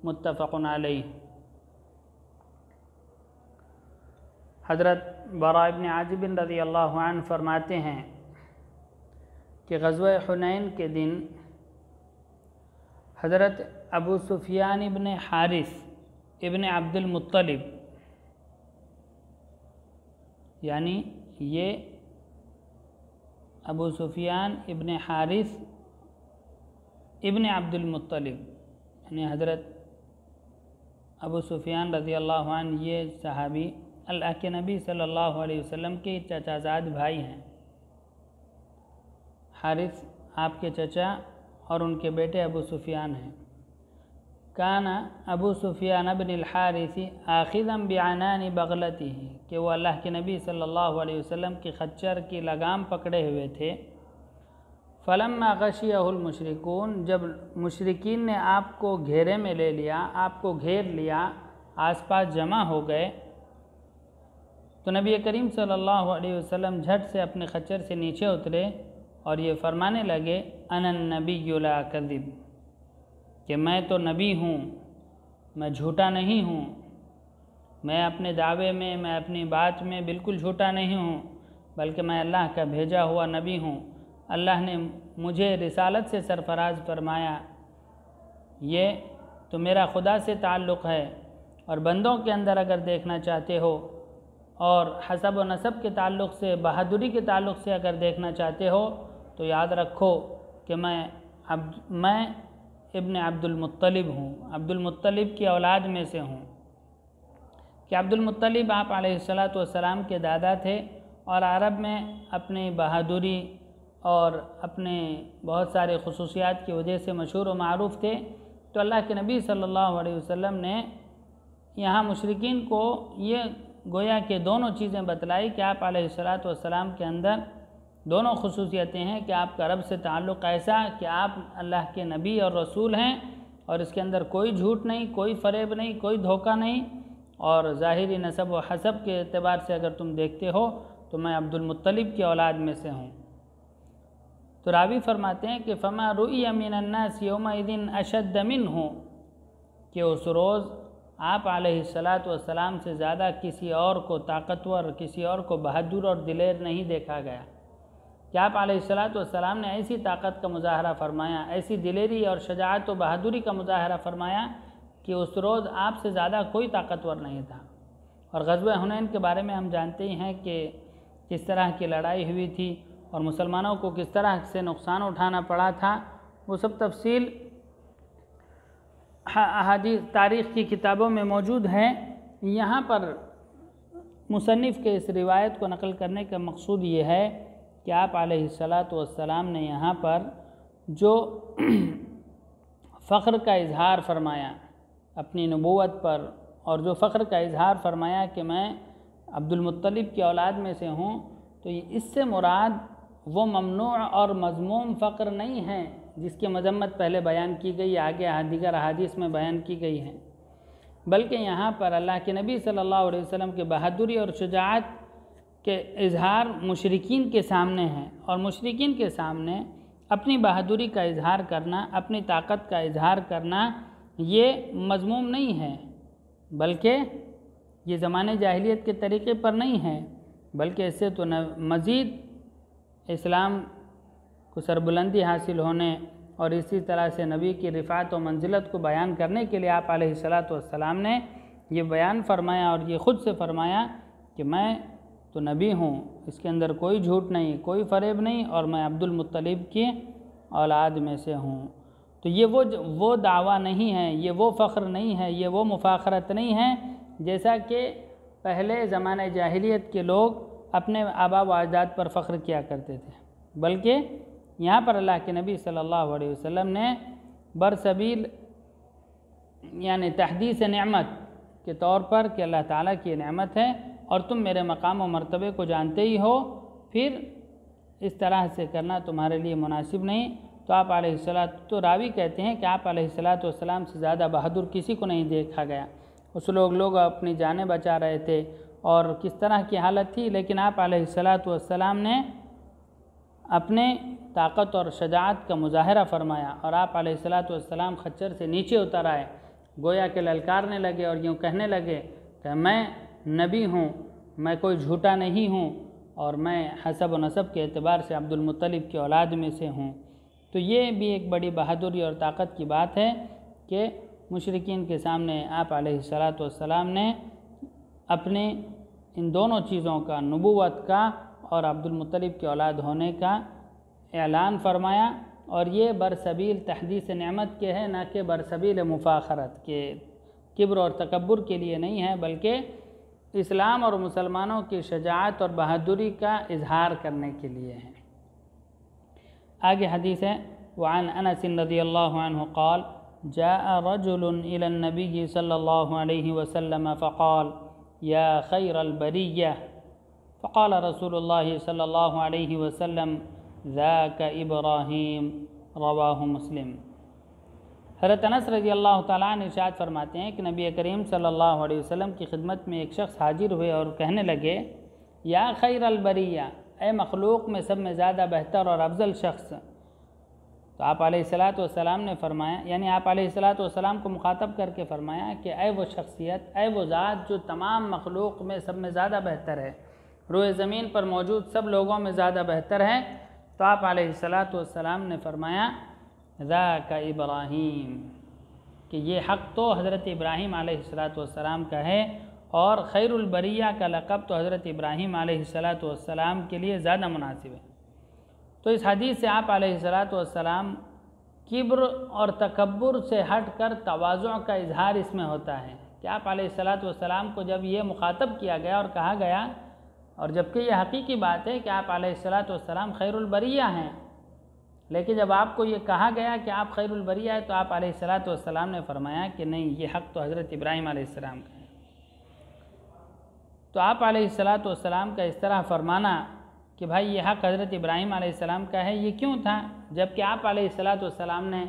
मुत्तफ़क़ुन अलैह। हज़रत बरा इब्न आज़िब रज़ी अल्लाहु अन्हु फरमाते हैं कि ग़ज़वा हुनैन के दिन हज़रत अबू सुफ़ियान इब्न हारिस इब्न अब्दुल मुत्तलिब, यानी ये अबू सुफ़ियान इब्न हारिस इब्न अब्दुल मुत्तलिब, यानी हज़रत अबू सुफ़ियान रज़ी अल्लाहु अन्हु ये सहाबी अल्लाह के नबी सल्लल्लाहु अलैहि वसल्लम के चचाज़ाद भाई हैं। हारिस आपके चचा और उनके बेटे अबू सुफ़ियान हैं। काना अबू सुफ़ियान बिन अल-हारिस आखिज़न बिअनानी बग़लतिही, कि वो अल्लाह के नबी सल्लल्लाहु अलैहि वसल्लम की खच्चर की लगाम पकड़े हुए थे। फ़लम्मा गशियहुल मुशरिकून, जब मुशरिकीन ने आपको घेरे में ले लिया, आपको घेर लिया, आसपास जमा हो गए, तो नबी करीम सल्लल्लाहु अलैहि वसल्लम झट से अपने खच्चर से नीचे उतरे और ये फरमाने लगे: अनन नबिय्यु ला कज़िब, कि मैं तो नबी हूँ, मैं झूठा नहीं हूँ, मैं अपने दावे में, मैं अपनी बात में बिल्कुल झूठा नहीं हूँ, बल्कि मैं अल्लाह का भेजा हुआ नबी हूँ। अल्लाह ने मुझे रिसालत से सरफराज फरमाया, ये तो मेरा खुदा से ताल्लुक़ है। और बंदों के अंदर अगर देखना चाहते हो और हसब व नसब के ताल्लुक़ से, बहादुरी के ताल्लुक़ से अगर देखना चाहते हो, तो याद रखो कि मैं इब्न अब्दुल मुत्तलिब हूँ, अब्दुल मुत्तलिब की औलाद में से हूँ। कि अब्दुल मुत्तलिब आप अलैहिस्सलातु वस्सलाम के दादा थे और अरब में अपनी बहादुरी और अपने बहुत सारे खुसूसियात की वजह से मशहूर व मारूफ़ थे। तो अल्लाह के नबी सल्लल्लाहु अलैहि वसल्लम ने यहाँ मुशरिकीन को ये गोया के दोनों चीज़ें बतलाई कि आप अलैहिस्सलातु वस्सलाम के अंदर दोनों खुसूसियतें हैं कि आपका रब से ताल्लुक़ ऐसा कि आप अल्लाह के नबी और रसूल हैं, और इसके अंदर कोई झूठ नहीं, कोई फ़रेब नहीं, कोई धोखा नहीं। और ज़ाहिरी नसब व हसब के एतबार से अगर तुम देखते हो तो मैं अब्दुल मुत्तलिब की औलाद में से हूँ। तो रावी फरमाते हैं कि फ़मा रुइया मिनन्नास यौमइज़िन अशद्द मिन्हु, कि उस रोज़ आप अलैहिस्सलातु वस्सलाम से ज़्यादा किसी और को ताकतवर, किसी और को बहादुर और दिलेर नहीं देखा गया। कि आप अलैहिस्सलातु वस्सलाम ने ऐसी ताकत का मुज़ाहरा फरमाया, ऐसी दिलेरी और शजाअत व बहादुरी का मुज़ाहरा फरमाया कि उस रोज़ आपसे ज़्यादा कोई ताकतवर नहीं था। और ग़ज़वा हुनैन के बारे में हम जानते ही हैं कि किस तरह की लड़ाई हुई थी और मुसलमानों को किस तरह से नुकसान उठाना पड़ा था। वो सब तफसील अहादीस तारीख़ की किताबों में मौजूद है। यहाँ पर मुसन्निफ़ के इस रिवायत को नकल करने का मकसूद ये है कि आप अलैहिस्सलातु वस्सलाम ने यहाँ पर जो फ़ख्र का इजहार फरमाया अपनी नबूवत पर, और जो फ़ख्र का इजहार फरमाया कि मैं अब्दुल मुत्तलिब की औलाद में से हूँ, तो इससे मुराद वो ममनू और मज़मूम फ़ख्र नहीं है जिसकी मजम्मत पहले बयान की गई, आगे दीगर अहादीस में बयान की गई है, बल्कि यहाँ पर अल्लाह के नबी सल्लल्लाहु अलैहि वसल्लम की बहादुरी और शुजाअत के इजहार मुशरिकीन के सामने है। और मुशरिकीन के सामने अपनी बहादुरी का इजहार करना, अपनी ताकत का इजहार करना, ये मज़मूम नहीं है, बल्कि ये ज़माने जाहिलियत के तरीक़े पर नहीं है, बल्कि इससे तो मज़ीद इस्लाम को सरबुलंदी हासिल होने और इसी तरह से नबी की रिफ़ात व मंजिलत को बयान करने के लिए आप अलैहिस्सलातु वस्सलाम ने ये बयान फरमाया और ये ख़ुद से फरमाया कि मैं तो नबी हूँ, इसके अंदर कोई झूठ नहीं, कोई फ़रेब नहीं, और मैं अब्दुल मुत्तलिब की औलाद में से हूँ। तो ये वो दावा नहीं है, ये वो फ़ख्र नहीं है, ये वो मुफाखरत नहीं है जैसा कि पहले ज़माने जाहिलियत के लोग अपने आबा व अजदाद पर फ़ख्र किया करते थे, बल्कि यहाँ पर अल्लाह के नबी सल्लल्लाहु अलैहि वसल्लम ने बरसबील यानी तहदीस नेमत के तौर पर कि अल्लाह ताला की नेमत है और तुम मेरे मकाम व मर्तबे को जानते ही हो, फिर इस तरह से करना तुम्हारे लिए मुनासिब नहीं। तो आप अलैहिस्सलात, तो रावी कहते हैं कि आप अलैहिस्सलातु वस्सलाम से ज़्यादा बहादुर किसी को नहीं देखा गया। उस लोग अपनी जानें बचा रहे थे और किस तरह की हालत थी, लेकिन आप अलैहिस्सलातु वस्सलाम ने अपने ताकत और शजाअत का मुजाहरा फरमाया और आप अलैहिस्सलातु वस्सलाम खच्चर से नीचे उतर आए, गोया के ललकारने लगे और यूँ कहने लगे कि मैं नबी हूँ, मैं कोई झूठा नहीं हूँ और मैं हसब व नसब के एतबार से अब्दुल मुत्तलिब की औलाद में से हूँ। तो ये भी एक बड़ी बहादुरी और ताकत की बात है कि मुशरिकीन के सामने आप अलैहिस्सलातु वस्सलाम ने अपने इन दोनों चीज़ों का, नबूवत का और अब्दुल मुत्तलिब की औलाद होने का ऐलान फरमाया। और ये बरसबील तहदीस नेमत के है, ना कि बरसबील मुफाखरत के, किब्र और तकब्बुर के लिए नहीं है, बल्कि इस्लाम और मुसलमानों की शजाअत और बहादुरी का इजहार करने के लिए है। आगे हदीस है, वअन अनस रज़ियल्लाहु अन्हु क़ाल जाअ रजुलुन इला नबी सल्लल्लाहु अलैहि वसल्लम फ़क़ाल या खैरल बरिय्यह फ़क़ाल रसूलुल्लाह सल्लल्लाहु अलैहि वसल्लम ज़ाक इब्राहीम, रवाहु मुस्लिम। हज़रत अनस रज़ियल्लाहु ताला अन्हु इरशाद फरमाते हैं कि नबी करीम सल्लल्लाहु अलैहि वसल्लम की खिदमत में एक शख्स हाजिर हुए और कहने लगे, या खैरल बरिया, ए मखलूक में सब में ज़्यादा बेहतर और अफजल शख्स। तो आप अलैहिस्सलातु वस्सलाम ने फरमाया, यानी आप अलैहिस्सलातु वस्सलाम को मुखातब करके फरमाया कि ए वो शख्सियत, ए वो ज़ात जो तमाम मखलूक में सब में ज़्यादा बेहतर है, रोए ज़मीन पर मौजूद सब लोगों में ज़्यादा बेहतर है। तो आप अलैहिस्सलातु वस्सलाम ने फरमाया ज़ाक इब्राहीम, कि ये हक़ तो हज़रत इब्राहीम अलैहिस्सलातु वस्सलाम का है और खैरुल बरिया का लक़ब तो हज़रत इब्राहीम अलैहिस्सलातु वस्सलाम के लिए ज़्यादा मुनासिब है। तो इस हदीस से आप अलैहिस्सलातु वस्सलाम किब्र और तकब्बुर से हट कर तवाज़ुअ का इजहार इसमें होता है कि आप अलैहिस्सलातु वस्सलाम को जब ये मुखातब किया गया और कहा गया, और जबकि यह हकीकी बात है कि आप अलैहिस्सलातु वस्सलाम खैरुल बरिया हैं, लेकिन जब आपको ये कहा गया कि आप खैरुल बरिया है तो आप अलैहिस्सलातु वस्सलाम ने फरमाया कि नहीं, ये हक़ तो हज़रत इब्राहीम अलैहिस्सलाम का है। तो आप अलैहिस्सलातु वस्सलाम का इस तरह फरमाना कि भाई ये हक़ हज़रत इब्राहीम अलैहिस्सलाम का है, ये क्यों था, जबकि आप अलैहिस्सलातु वस्सलाम ने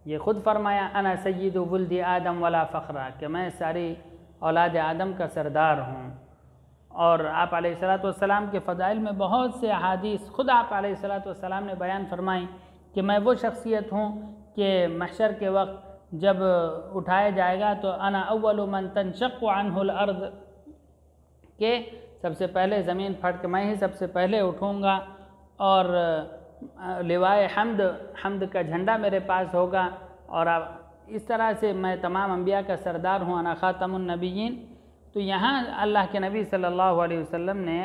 ये ख़ुद फरमाया अना सय्यिदु वुल्दी आदम वला फ़ख्रा, कि मैं सारी औलाद आदम का सरदार हूँ। और आप अलैहिस्सलातु वस्सलाम के फ़ज़ाइल में बहुत से अहादीस ख़ुद आप अलैहिस्सलातु वस्सलाम ने बयान फरमाई कि मैं वो शख्सियत हूँ कि महशर के वक्त जब उठाया जाएगा तो अना अव्वलु मन तनशक्कु अन्हुल अर्ज़, के सबसे पहले ज़मीन फट के मैं ही सबसे पहले उठूँगा और लिवाए हम्द का झंडा मेरे पास होगा, और इस तरह से मैं तमाम अम्बिया का सरदार हूँ, अना ख़ातमुन नबिय्यीन। तो यहाँ अल्लाह के नबी सल्लल्लाहु अलैहि वसल्लम ने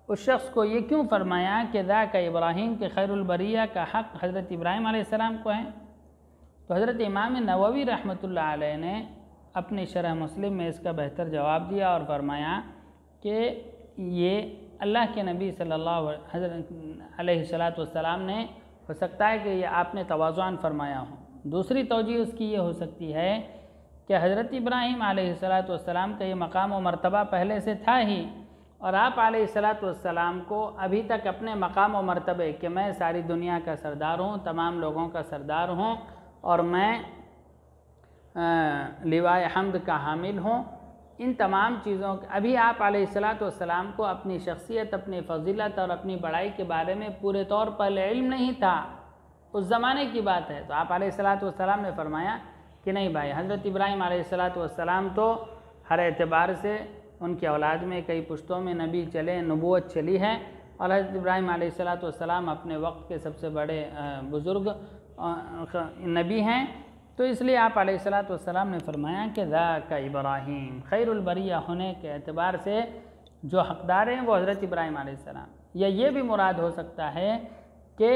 उस शख्स को ये क्यों फरमाया कि ज़ाक इब्राहीम के खैरुल बरिया का हक़ हज़रत इब्राहीम अलैहिस्सलाम को है। तो हज़रत इमाम नववी रहमतुल्लाह अलैह ने अपनी शरह मुस्लिम में इसका बेहतर जवाब दिया और फरमाया कि ये अल्लाह के नबी सल्लल्लाहु अलैहि वसल्लम ने, हो सकता है कि ये आपने तवाज़ुअन फरमाया हो। दूसरी तौजीह उसकी ये हो सकती है कि हज़रत इब्राहीम अलैहिस्सलातु वस्सलाम का ये मकाम व मर्तबा पहले से था ही, और आप अलैहिस्सलातु वस्सलाम को अभी तक अपने मकाम व मर्तबे कि मैं सारी दुनिया का सरदार हूँ, तमाम लोगों का सरदार हूँ और मैं लिवाए हम्द का हामिल हूँ, इन तमाम चीज़ों अभी आप अलैहिस्सलातु वस्सलाम को अपनी शख्सियत, अपनी फ़जीलत और अपनी बड़ाई के बारे में पूरे तौर पर इल्म नहीं था, उस ज़माने की बात है। तो आप अलैहिस्सलातु वस्सलाम ने फरमाया कि नहीं भाई, हज़रत इब्राहीम अलैहिस्सलातु वस्सलाम तो हर एतबार से उनकी औलाद में कई पुश्तों में नबी चले, नबूवत चली है, और हज़रत इब्राहीम अलैहिस्सलातु वस्सलाम अपने वक्त के सबसे बड़े बुज़ुर्ग नबी हैं। तो इसलिए आप अलैहिस्सलातु वस्सलाम ने फरमाया कि ज़ाका इब्राहीम, खैरुल बरिया होने के एतबार से जो हक़दार हैं वो हज़रत इब्राहीम अलैहिस्सलाम। या ये भी मुराद हो सकता है कि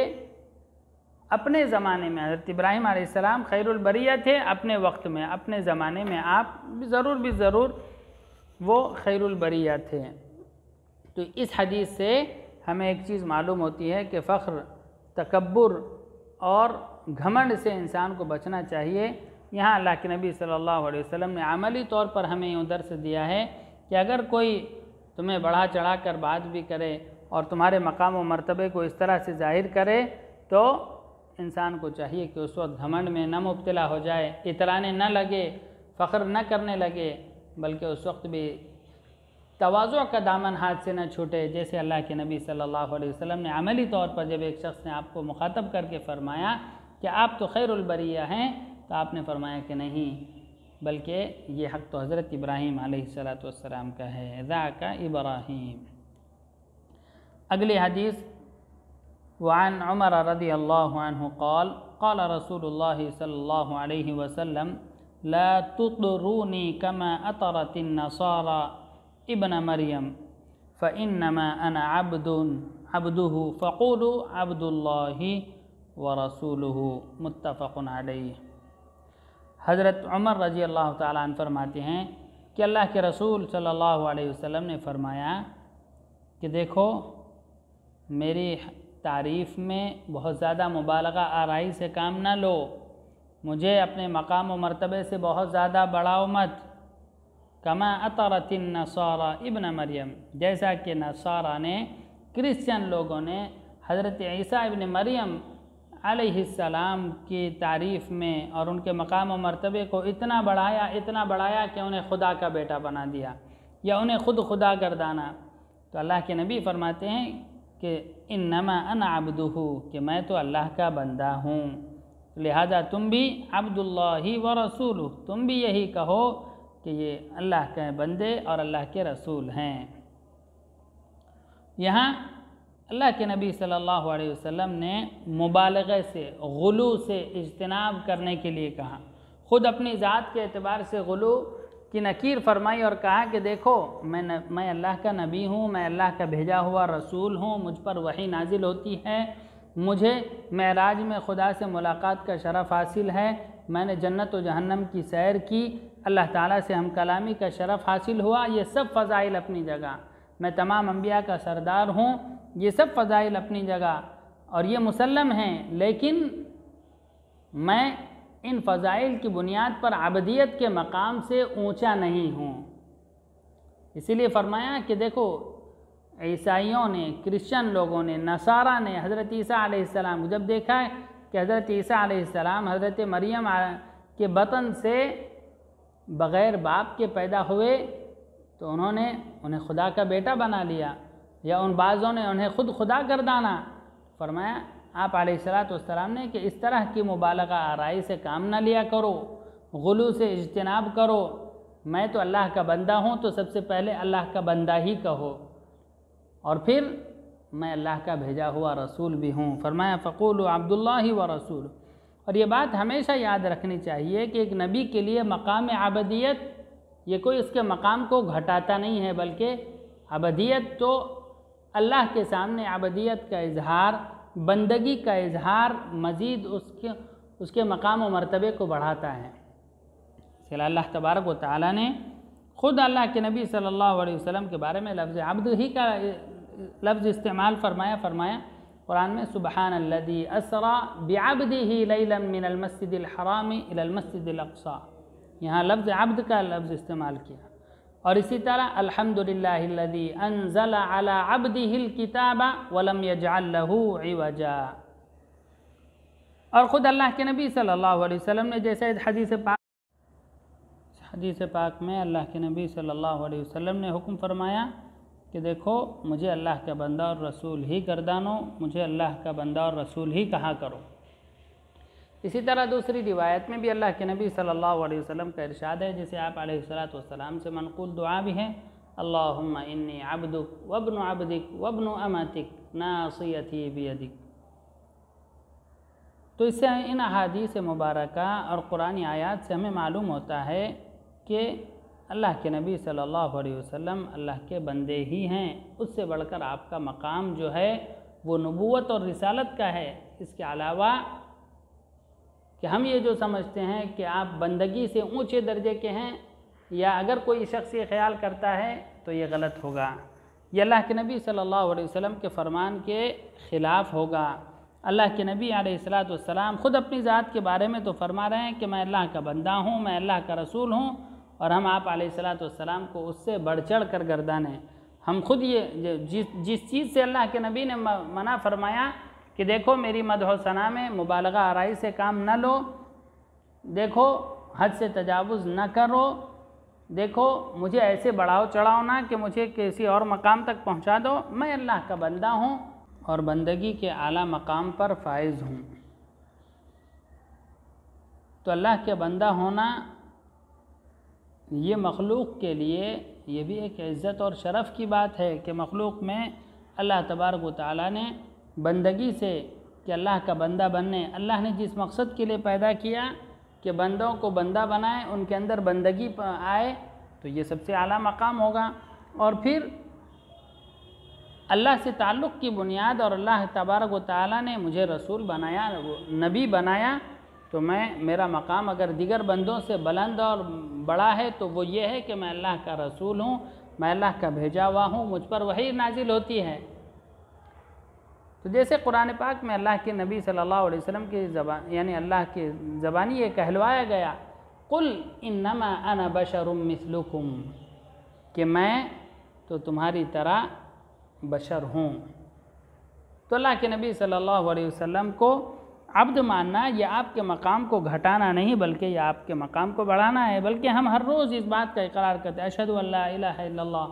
अपने ज़माने में हज़रत इब्राहीम अलैहिस्सलाम खैरुल बरिया थे, अपने वक्त में, अपने ज़माने में आप ज़रूर वो खैरुल बरिया थे। तो इस हदीस से हमें एक चीज़ मालूम होती है कि फ़ख्र, तकब्बुर और घमंड से इंसान को बचना चाहिए। यहाँ अल्लाह के नबी सल्लल्लाहु अलैहि वसल्लम ने अमली तौर पर हमें यूँ दर्स दिया है कि अगर कोई तुम्हें बढ़ा चढ़ा कर बात भी करे और तुम्हारे मकाम व मर्तबे को इस तरह से ज़ाहिर करे तो इंसान को चाहिए कि उस वक्त घमंड में न मुब्तला हो जाए, इतराने न लगे, फ़ख्र न करने लगे, बल्कि उस वक्त भी तवाज़ु का दामन हाथ से न छूटे। जैसे अल्लाह के नबी सल्लल्लाहु अलैहि वसल्लम ने अमली तौर पर जब एक शख्स ने आपको मुखातब करके फ़रमाया कि आप तो खैरुल बरिया हैं, तो आपने फरमाया कि नहीं, बल्कि ये हक़ तो हज़रत इब्राहीम अलैहिस्सलातु वस्सलाम का है, ज़ाका इब्राहीम। अगली हदीस, वअन उमर रज़ियल्लाहु अन्हु क़ाल क़ाल रसूलुल्लाह सल्लल्लाहु अलैहि वसल्लम ला तुतरूनी कमा अतरतिन नसारा इब्न मरियम फ़इन्नमा अना अब्दुहु फ़क़ूलू अब्दुल्लाहि व रसूलुहु, मुत्तफ़क़ुन अलैहि। हज़रत उमर रज़ी अल्लाह ताला अन्हु फरमाते हैं कि अल्लाह के रसूल सल्लल्लाहु अलैहि वसल्लम ने फरमाया कि देखो, मेरी तारीफ़ में बहुत ज़्यादा मुबालगा आराई से काम न लो, मुझे अपने मकाम व मर्तबे से बहुत ज़्यादा बढ़ाओ मत। कमा अतरतिन नसारा इब्न मरियम, जैसा कि नसारा ने, क्रिश्चियन लोगों ने हज़रत ईसा इब्न मरियम अलैहिस्सलाम की तारीफ़ में और उनके मकाम व मर्तबे को इतना बढ़ाया कि उन्हें खुदा का बेटा बना दिया या उन्हें खुदा गर्दाना। तो अल्लाह के नबी फरमाते हैं कि इन्नमा अना अब्दुहु, कि मैं तो अल्लाह का बंदा हूँ, लिहाजा तुम भी अब्दुल्लाहि व रसूलुहु, तुम भी यही कहो कि ये अल्लाह के बंदे और अल्लाह के रसूल हैं। यहाँ अल्लाह के नबी सल्लल्लाहु अलैहि वसल्लम ने मुबालगे से, गुलू से इज्तिनाब करने के लिए कहा। ख़ुद अपनी ज़ात के एतबार से गुलू की नकीर फरमाई और कहा कि देखो, मैं अल्लाह का नबी हूँ, मैं अल्लाह का भेजा हुआ रसूल हूँ, मुझ पर वही नाजिल होती है, मुझे मेराज में खुदा से मुलाकात का शरफ़ हासिल है, मैंने जन्नत व जहन्नम की सैर की, अल्लाह ताला से हम कलामी का शरफ़ हासिल हुआ। ये सब फ़ज़ाइल अपनी जगह, मैं तमाम अम्बिया का सरदार हूँ, ये सब फ़ज़ाइल अपनी जगह और ये मुसल्लम हैं, लेकिन मैं इन फ़ज़ाइल की बुनियाद पर अबदियत के मकाम से ऊंचा नहीं हूँ। इसीलिए फ़रमाया कि देखो, ईसाइयों ने, क्रिश्चियन लोगों ने, नसारा ने हज़रत ईसा अलैहिस्सलाम को जब देखा है कि हज़रत ईसा अलैहिस्सलाम हज़रत मरियम के बतन से बग़ैर बाप के पैदा हुए, तो उन्होंने उन्हें खुदा का बेटा बना लिया, या उन बाज़ों ने उन्हें खुदा गर्दाना। फरमाया आप अलैहिस्सलातु वस्सलाम ने कि इस तरह की मुबालगा आराई से काम न लिया करो, गुलू से इज्तिनाब करो। मैं तो अल्लाह का बंदा हूँ, तो सबसे पहले अल्लाह का बंदा ही कहो, और फिर मैं अल्लाह का भेजा हुआ रसूल भी हूँ। फरमाया फ़क़ूलू अब्दुल्लाहि व रसूल। और ये बात हमेशा याद रखनी चाहिए कि एक नबी के लिए मकाम अबदियत, ये कोई उसके मकाम को घटाता नहीं है, बल्कि अबदियत तो अल्लाह के सामने अबदियत का इजहार, बंदगी का इजहार मज़ीद उसके मकाम व मर्तबे को बढ़ाता है। इसलिए अल्लाह तबारक व तआला ने ख़ुद अल्लाह के नबी सल्लल्लाहु अलैहि वसल्लम के बारे में लफ्ज़ अब्द ही का लफ्ज़ इस्तेमाल फरमाया कुरान में, सुबहानल्लज़ी असरा बिअब्दिही लैलन मिनल मस्जिदिल हरामी इलल मस्जिदिल अक़सा। यहाँ लफ्ज़ अब्द का लफ्ज़ इस्तेमाल किया। और इसी तरह अल्हम्दुलिल्लाहिल्लज़ी अंज़ला अला अब्दिहिल किताबा वलम यजअल लहू इवजा। और ख़ुद अल्लाह के नबी सल्लल्लाहु अलैहि वसल्लम ने, जैसे हदीस पाक में अल्लाह के नबी सल्लल्लाहु अलैहि वसल्लम ने हुक्म फरमाया कि देखो, मुझे अल्लाह का बंदा और रसूल ही गर्दानो, मुझे अल्लाह का बंदा और रसूल ही कहा करो। इसी तरह दूसरी रिवायत में भी अल्लाह के नबी सल्लल्लाहु अलैहि वसल्लम का इरशाद है, जिसे आप अलैहिस्सलातु वस्सलाम से मनक़ूल दुआ भी है, अल्लाहुम्मा इन्नी अब्दुक वब्नु अब्दिक वब्नु अमातिक नासियती बियदिक। तो इससे इन अहादीस मुबारका और कुरानी आयात से हमें मालूम होता है कि अल्लाह के नबी सल्लल्लाहु अलैहि वसल्लम अल्लाह के बंदे ही हैं। उससे बढ़कर आपका मकाम जो है वो नबूवत और रिसालत का है। इसके अलावा कि हम ये जो समझते हैं कि आप बंदगी से ऊंचे दर्जे के हैं, या अगर कोई शख्स ये ख्याल करता है तो ये गलत होगा, ये अल्लाह के नबी सल्लल्लाहु अलैहि वसल्लम के फ़रमान के ख़िलाफ़ होगा। अल्लाह के नबी अलैहिस्सलातु वस्सलाम ख़ुद अपनी ज़ात के बारे में तो फरमा रहे हैं कि मैं अल्लाह का बंदा हूँ, मैं अल्लाह का रसूल हूँ, और हम आप अलैहिस्सलातु वस्सलाम को उससे बढ़ चढ़ कर गर्दानें। हम खुद ये जिस चीज़ से अल्लाह के नबी ने मना फरमाया कि देखो मेरी मदह सना में मुबालगा आराई से काम न लो, देखो हद से तजावुज़ न करो, देखो मुझे ऐसे बढ़ाओ चढ़ाओ ना कि मुझे किसी और मकाम तक पहुंचा दो, मैं अल्लाह का बंदा हूं और बंदगी के आला मकाम पर फाइज हूं। तो अल्लाह के बंदा होना ये मखलूक के लिए ये भी एक इज़्ज़त और शरफ़ की बात है कि मखलूक में अल्लाह तबारक व तआला ने बंदगी से कि अल्लाह का बंदा बनने, अल्लाह ने जिस मकसद के लिए पैदा किया कि बंदों को बंदा बनाए, उनके अंदर बंदगी आए, तो ये सबसे आला मकाम होगा। और फिर अल्लाह से ताल्लुक़ की बुनियाद, और अल्लाह तबारक व तआला ने मुझे रसूल बनाया, नबी बनाया, तो मेरा मकाम अगर दिगर बंदों से बुलंद और बड़ा है तो वो ये है कि मैं अल्लाह का रसूल हूँ, मैं अल्लाह का भेजा हुआ हूँ, मुझ पर वही नाजिल होती है। तो जैसे कुरान पाक में अल्लाह के नबी सल्लल्लाहु अलैहि वसल्लम की ज़बान यानी अल्लाह की ज़बानी ये कहलवाया गया, कुल इन्नमा अना बशरुम मिस्लुकुम, कि मैं तो तुम्हारी तरह बशर हूँ। तो अल्लाह के नबी सल्लल्लाहु अलैहि वसल्लम को अब्द मानना यह आपके मकाम को घटाना नहीं, बल्कि यह आपके मकाम को बढ़ाना है। बल्कि हम हर रोज़ इस बात का इकरार करते हैं, अशहदु अल्ला इलाहा इल्लल्लाह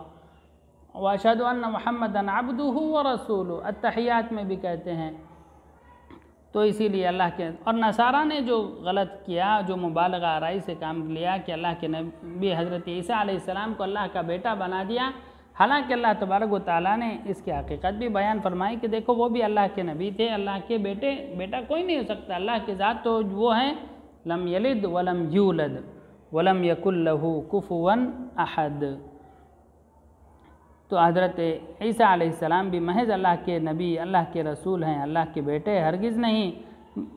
व अशहदु अन्ना मुहम्मदन अब्दुहु व रसूलुहु, अत्तहियात में भी कहते हैं। तो इसीलिए अल्लाह के और नसारा ने जो गलत किया, जो मुबालगा आराई से काम लिया कि अल्लाह के नबी हज़रत ईसा अलैहिस्सलाम को अल्लाह का बेटा बना दिया, हालांकि अल्लाह तबारक व तआला ने इसकी हकीकत भी बयान फरमाई कि देखो वो भी अल्लाह के नबी थे, अल्लाह के बेटा कोई नहीं हो सकता। अल्लाह की ज़ात तो वो हैं लम यलिद वलम यूलद वलम यकुल लहू कुफुवन अहद। तो हज़रत ईसा अलैहिस्सलाम भी महज अल्लाह के नबी, अल्लाह के रसूल हैं, अल्लाह के बेटे हरगिज़ नहीं।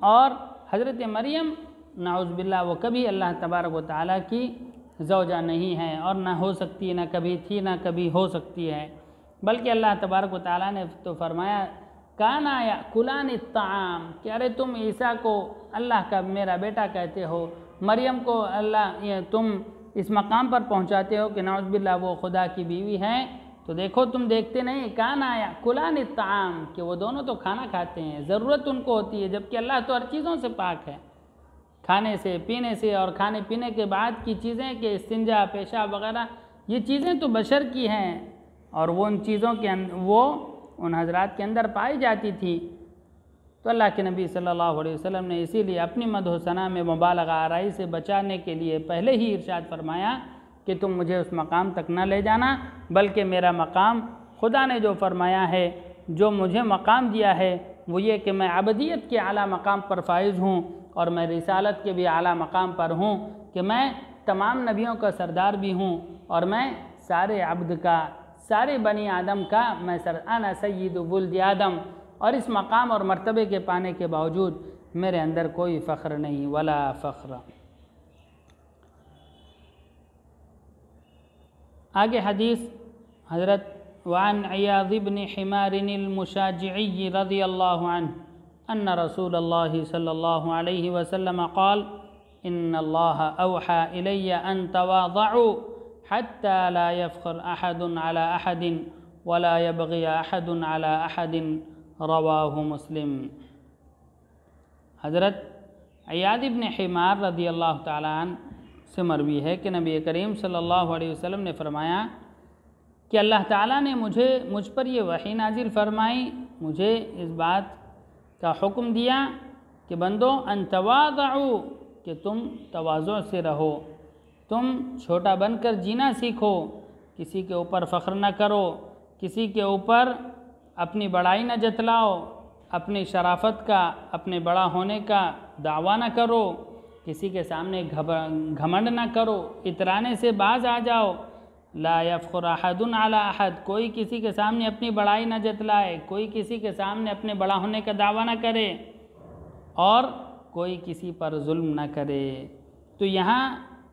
और हज़रत मरियम नाउज़ बिल्लाह वो कभी अल्लाह तबारक व तआला की ज़ौजा नहीं है, और ना हो सकती, ना कभी थी, ना कभी हो सकती है। बल्कि अल्लाह तबारक व तआला ने तो फरमाया काना याकुलानि ताम, कि अरे तुम ईसा को अल्लाह का मेरा बेटा कहते हो, मरियम को अल्लाह तुम इस मकाम पर पहुँचाते हो कि नाउज़ बिल्लाह वो खुदा की बीवी हैं। तो देखो तुम देखते नहीं, काना याकुलानि ताम, कि वो दोनों तो खाना खाते हैं, ज़रूरत उनको होती है, जबकि अल्लाह तो हर चीज़ों से पाक है, खाने से पीने से, और खाने पीने के बाद की चीज़ें कि इस्तिंजा पेशाब वगैरह ये चीज़ें तो बशर की हैं, और वो उन चीज़ों के वो उन हजरात के अंदर पाई जाती थी। तो अल्लाह के नबी सल्लल्लाहु अलैहि वसल्लम ने इसीलिए अपनी मदह सना में मुबालगा आराई से बचाने के लिए पहले ही इरशाद फरमाया कि तुम मुझे उस मकाम तक न ले जाना, बल्कि मेरा मकाम खुदा ने जो फरमाया है, जो मुझे मकाम दिया है वो ये कि मैं अबदियत के आला मकाम पर फाइज हूँ, और मैं रिसालत के भी आला मकाम पर हूँ, कि मैं तमाम नबियों का सरदार भी हूँ, और मैं सारे अब्द का, सारे बनी आदम का मैं अना सय्यिदु वुल्द आदम। और इस मकाम और मर्तबे के पाने के बावजूद मेरे अंदर कोई फ़ख्र नहीं, वला फ़ख्र। आगे हदीस हज़रत वान अयाज़ इब्न हिमारिन अल-मुशाजिई रज़ियल्लाहु अन्हु अन्न रसूलल्लाहि सल्लल्लाहु अलैहि वसल्लम क़ाल इन्नल्लाह औहा इलय्या अन तवाज़अू हत्ता ला यफ़ख़र अहदुन अला अहदिन वला यबग़ी अहदुन अला अहदिन, रवाहु मुस्लिम। हज़रत अयाज़ इब्न हिमार रज़ियल्लाहु तआला अन्हु से मरवी है कि नबी करीम सल्लल्लाहु अलैहि वसल्लम ने फरमाया कि अल्लाह ताला ने मुझ पर ये वही नाजिल फरमाई, मुझे इस बात का हुक्म दिया कि बंदो अन तवाज़अू, कि तुम तवाज़ु से रहो, तुम छोटा बनकर जीना सीखो, किसी के ऊपर फ़ख्र न करो, किसी के ऊपर अपनी बड़ाई न जतलाओ, अपनी शराफत का, अपने बड़ा होने का दावा ना करो, किसी के सामने घमंड ना करो, इतराने से बाज आ जाओ। ला यफ़ख़ुर अहदुन अला अहद, कोई किसी के सामने अपनी बड़ाई न जतलाए, कोई किसी के सामने अपने बड़ा होने का दावा ना करे और कोई किसी पर जुल्म न करे। तो यहाँ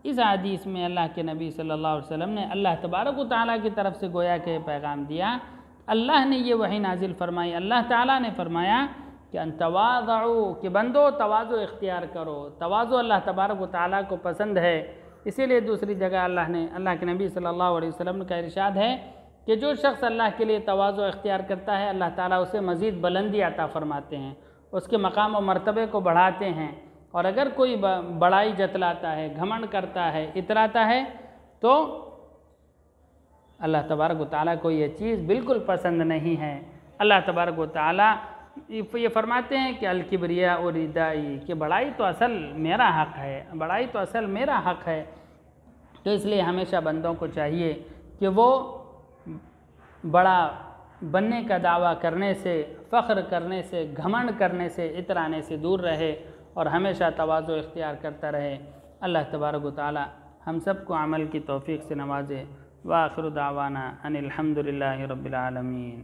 इस हदीस में अल्लाह के नबी सल्लल्लाहु अलैहि वसल्लम ने अल्लाह तबारक व तआला की तरफ से गोया के पैगाम दिया। अल्लाह ने ये वही नाजिल फरमाई, अल्लाह ताला ने फरमाया कि तवाज़उ, कि बंदो तवाज़ु इख्तियार करो। तवाज़ु अल्लाह तबारक व तआला को पसंद है। इसीलिए दूसरी जगह अल्लाह के नबी सल्लल्लाहु अलैहि वसल्लम का इरशाद है कि जो शख्स अल्लाह के लिए तवाज़ु इख्तियार करता है, अल्लाह ताला उसे मज़ीद बुलंदी अता फरमाते हैं, उसके मकाम और मर्तबे को बढ़ाते हैं। और अगर कोई बड़ाई जतलाता है, घमंड करता है, इतराता है, तो अल्लाह तबारक व तआला को ये चीज़ बिल्कुल पसंद नहीं है। अल्लाह तबारक व तआला ये फरमाते हैं कि अल-किब्रिया और रिदाई, कि बड़ाई तो असल मेरा हक़ है, बड़ाई तो असल मेरा हक़ है। तो इसलिए हमेशा बंदों को चाहिए कि वो बड़ा बनने का दावा करने से, फ़ख्र करने से, घमंड करने से, इतराने से दूर रहे और हमेशा तवाज़ु इख्तियार करता रहे। अल्लाह तबारक व तआला हम सब को अमल की तौफ़ीक़ से नवाजे। व आखिरु दावाना अनिल हम्दुलिल्लाहि रब्बिल आलमीन।